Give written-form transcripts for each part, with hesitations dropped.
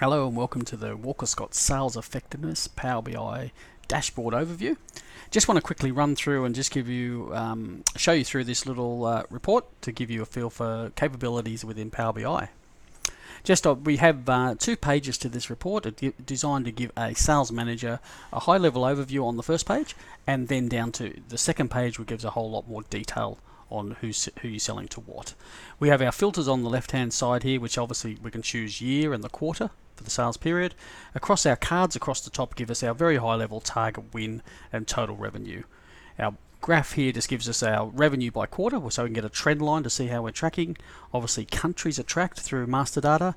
Hello and welcome to the Walkerscott Sales Effectiveness Power BI Dashboard Overview. Just want to quickly run through and just give you, show you through this little report to give you a feel for capabilities within Power BI. We have 2 pages to this report, designed to give a sales manager a high-level overview on the first page, and then down to the second page, which gives a whole lot more detail on who you're selling to what. We have our filters on the left-hand side here, which obviously we can choose year and the quarter for the sales period. Across our cards across the top give us our very high-level target win and total revenue. Our graph here just gives us our revenue by quarter, so we can get a trend line to see how we're tracking. Obviously countries are tracked through master data.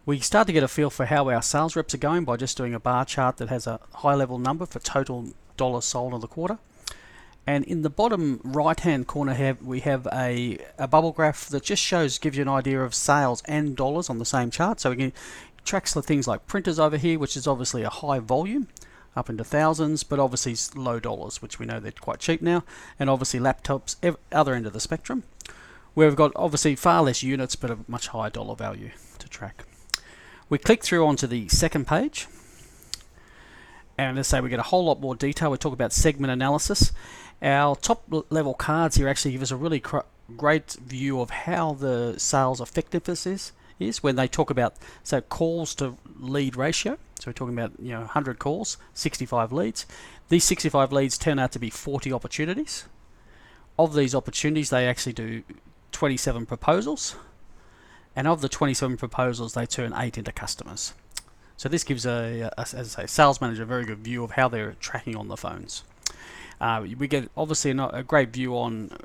We start to get a feel for how our sales reps are going by just doing a bar chart that has a high level number for total dollars sold in the quarter. And in the bottom right hand corner we have a bubble graph that just gives you an idea of sales and dollars on the same chart. So we can tracks the things like printers over here, which is obviously a high volume up into thousands, but obviously low dollars, which we know they're quite cheap now, and obviously laptops other end of the spectrum, where we've got obviously far less units but a much higher dollar value to track. We click through onto the second page, and let's say we get a whole lot more detail. We talk about segment analysis. Our top level cards here actually give us a really great view of how the sales effectiveness is when they talk about calls to lead ratio. So we're talking about 100 calls, 65 leads. These 65 leads turn out to be 40 opportunities. Of these opportunities, they actually do 27 proposals, and of the 27 proposals, they turn 8 into customers. So this gives as I say, sales manager a very good view of how they're tracking on the phones. We get obviously a great view on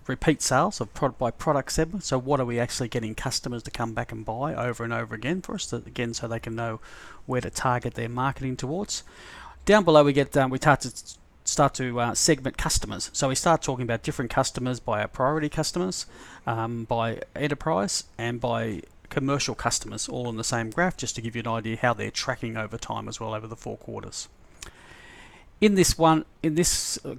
repeat sales of by product segment. So what are we actually getting customers to come back and buy over and over again for us, so they can know where to target their marketing towards. Down below we start to segment customers. So we start talking about different customers by our priority customers, by enterprise, and by commercial customers, all in the same graph, just to give you an idea how they're tracking over time as well over the 4 quarters. In this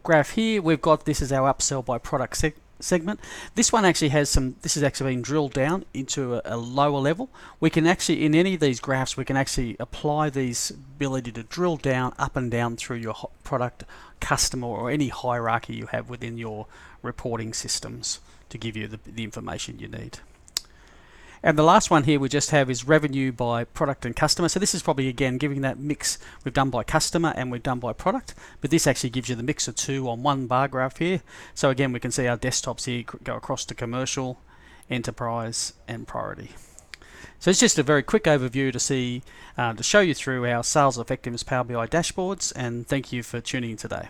graph here, we've got this is our upsell by product segment. This one actually has this has actually been drilled down into a lower level. We can actually, in any of these graphs, we can actually apply these ability to drill down up and down through your product, customer, or any hierarchy you have within your reporting systems to give you the information you need. And the last one here we just have is revenue by product and customer. So this is probably again giving that mix we've done by customer and we've done by product, but this actually gives you the mix of 2 on one bar graph here. So again, we can see our desktops here go across to commercial, enterprise, and priority. So it's just a very quick overview to show you through our sales effectiveness Power BI dashboards, and thank you for tuning in today.